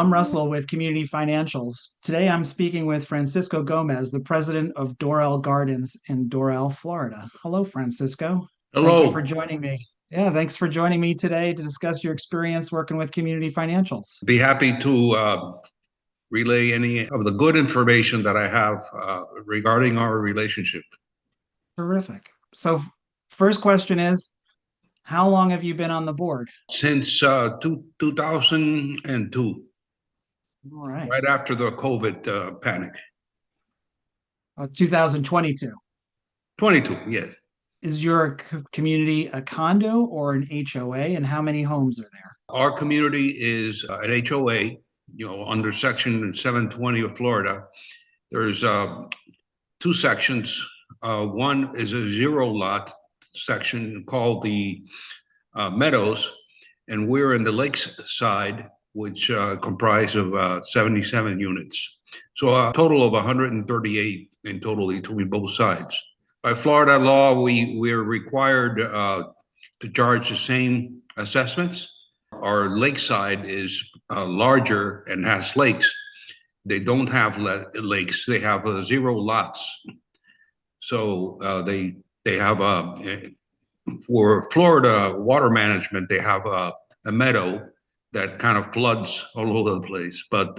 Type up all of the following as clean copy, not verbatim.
I'm Russell with Community Financials. Today I'm speaking with Francisco Gomez, the president of Doral Gardens in Doral, Florida. Hello, Francisco. Thank you for Hello. joining me. Yeah, thanks for joining me today to discuss your experience working with Community Financials. Be happy to relay any of the good information that I have regarding our relationship. Terrific. So, first question is, how long have you been on the board? Since 2002, All right. right after the COVID panic. 2022. 22, yes. Is your community a condo or an HOA, and how many homes are there? Our community is an HOA, under Section 720 of Florida. There's two sections. One is a zero lot section called the Meadows, and we're in the lakes side, which comprise of 77 units. So a total of 138 in total between both sides. By Florida law, we're required to charge the same assessments. Our lakeside is larger and has lakes. They don't have lakes. They have zero lots. So they have for Florida water management, they have a meadow that kind of floods all over the place. But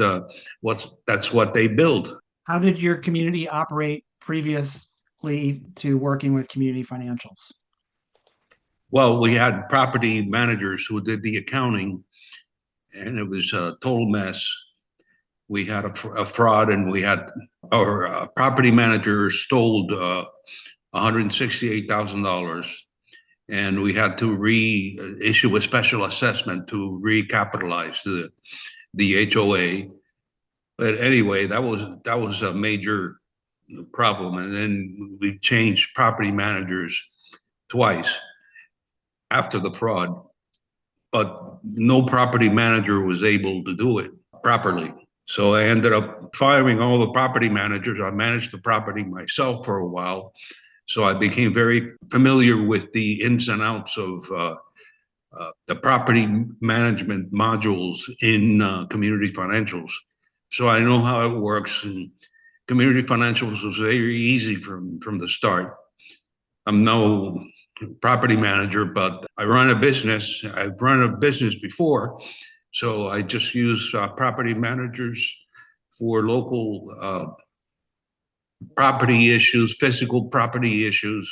that's what they build. How did your community operate previously to working with Community Financials? Well, we had property managers who did the accounting, and it was a total mess. We had a fraud, and we had our property manager stole $168,000, and we had to reissue a special assessment to recapitalize the HOA. But anyway, that was a major problem, and then we changed property managers twice after the fraud, but no property manager was able to do it properly. So I ended up firing all the property managers. I managed the property myself for a while. So I became very familiar with the ins and outs of the property management modules in Community Financials. So I know how it works. And Community Financials was very easy from the start. I'm no property manager, but I run a business. I've run a business before. So I just use property managers for local property issues, physical property issues.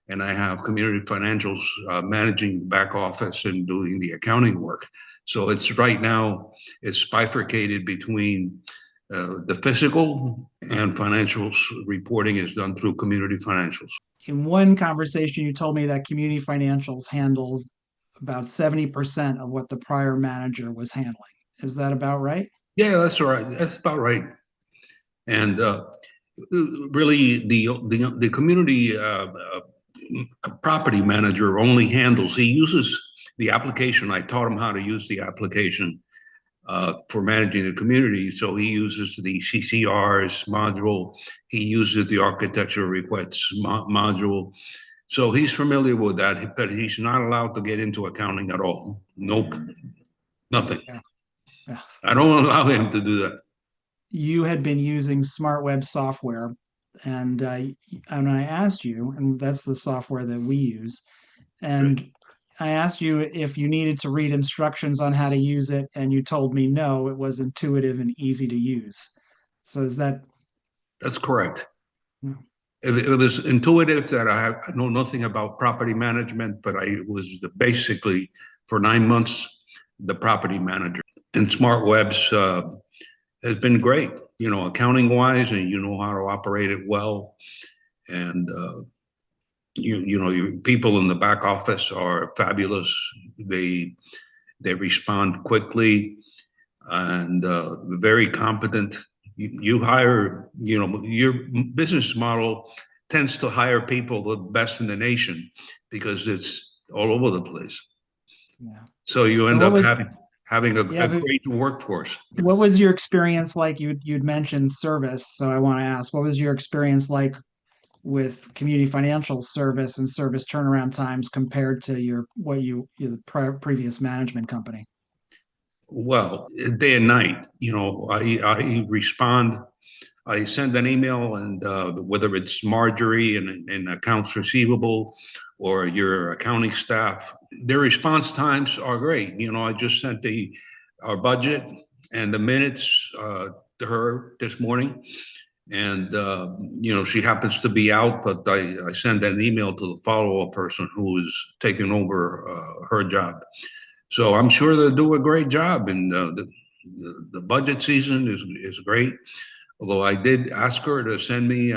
And I have Community Financials managing the back office and doing the accounting work. So it's right now, it's bifurcated between the physical and financials reporting is done through Community Financials. In one conversation, you told me that Community Financials handles about 70% of what the prior manager was handling. Is that about right? Yeah, that's right. That's about right. And really, the community property manager only handles. He uses the application. I taught him how to use the application for managing the community. So he uses the CCRs module. He uses the architecture requests module. So he's familiar with that, but he's not allowed to get into accounting at all. Nope, nothing. Yeah. Yeah. I don't allow him to do that. You had been using smart web software, and I asked you, and that's the software that we use, and I asked you if you needed to read instructions on how to use it, and you told me no, it was intuitive and easy to use. So is that? That's correct. Yeah. It was intuitive that I know nothing about property management, but I was basically for 9 months the property manager. And Smart Webs has been great, accounting wise, and you know how to operate it well. And your people in the back office are fabulous. They respond quickly and very competent. You hire, your business model tends to hire people the best in the nation because it's all over the place. Yeah. So you end up having a but great workforce. what was your experience like? You'd mentioned service, so I want to ask, what was your experience like with Community Financial service and service turnaround times compared to your previous management company? Well, day and night, I respond. I send an email, and whether it's Marjorie in accounts receivable or your accounting staff, their response times are great. I just sent the our budget and the minutes to her this morning, and she happens to be out, but I send an email to the follow-up person who is taking over her job. So I'm sure they'll do a great job, and the budget season is great. Although I did ask her to send me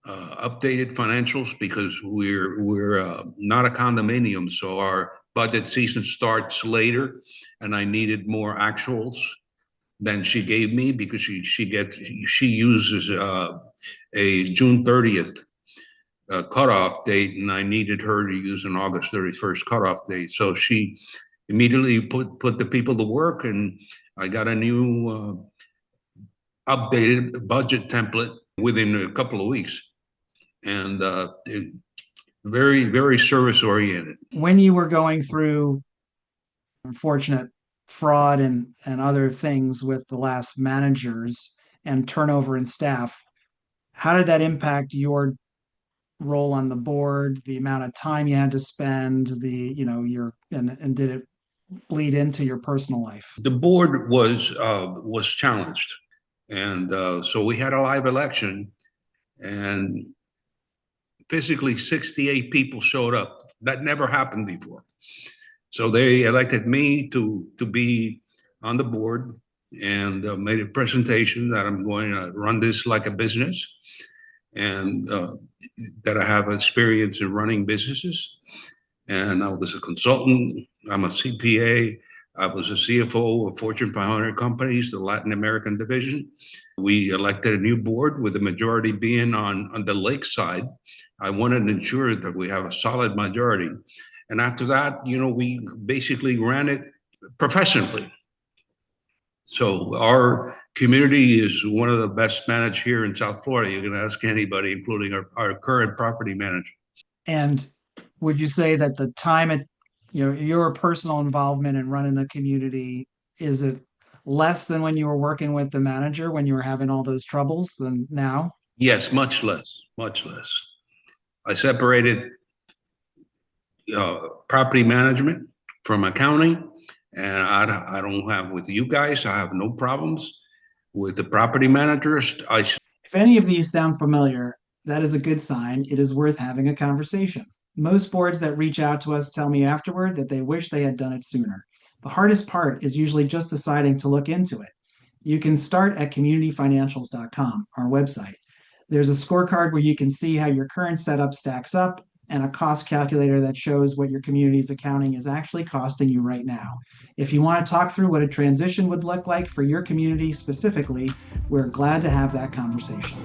updated financials because we're not a condominium, so our budget season starts later, and I needed more actuals than she gave me because she uses a June 30th cutoff date, and I needed her to use an August 31st cutoff date. So she immediately put the people to work, and I got a new updated budget template within a couple of weeks, and very, very service oriented. When you were going through unfortunate fraud and other things with the last managers and turnover in staff, how did that impact your role on the board, the amount of time you had to spend, your and did it bleed into your personal life? The board was challenged, and so we had a live election, and physically 68 people showed up. That never happened before. So they elected me to be on the board, and made a presentation that I'm going to run this like a business, and that I have experience in running businesses. And I was a consultant. I'm a CPA. I was a CFO of Fortune 500 companies, the Latin American division. We elected a new board with the majority being on the lake side. I wanted to ensure that we have a solid majority. And after that, we basically ran it professionally. So our community is one of the best managed here in South Florida. You can ask anybody, including our current property manager. And would you say that the time your personal involvement in running the community, is it less than when you were working with the manager when you were having all those troubles than now? Yes, much less, much less. I separated property management from accounting, and I don't have with you guys. I have no problems with the property managers. If any of these sound familiar, that is a good sign. It is worth having a conversation. Most boards that reach out to us tell me afterward that they wish they had done it sooner. The hardest part is usually just deciding to look into it. You can start at communityfinancials.com, our website. There's a scorecard where you can see how your current setup stacks up, and a cost calculator that shows what your community's accounting is actually costing you right now. If you want to talk through what a transition would look like for your community specifically, we're glad to have that conversation.